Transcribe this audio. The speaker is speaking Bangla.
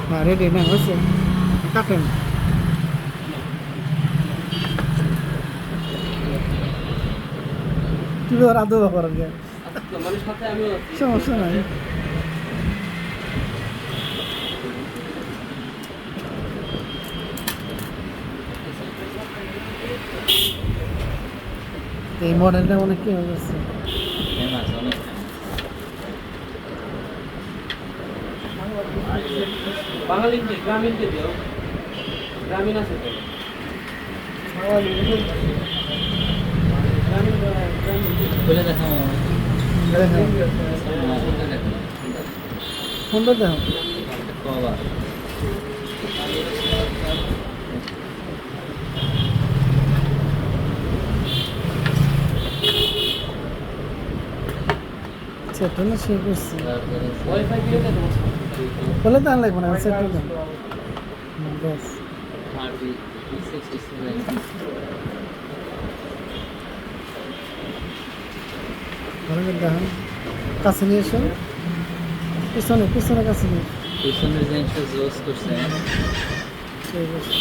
হ্যাঁ রেডি না হয়েছে কাটেন তুমি ওর আদৌ করার গে সমস্যা নাই এই মডেলটা অনেক কি হয়েছে বাঙালিকে গ্রামীণকে দিও গ্রামীণ আছে তো খুলে দেখো সুন্দর দেখো বাবা সেটা না সে করছি ওয়াইফাই দিয়ে দেখো বলে দান লাগবে না সেটা দাম বাস RB 67 ভালো করে দেখেন কাছে নিয়ে এসো পিছনে পিছনে কাছে নিয়ে পিছনের জিনিসটা জোস করছে ঠিক আছে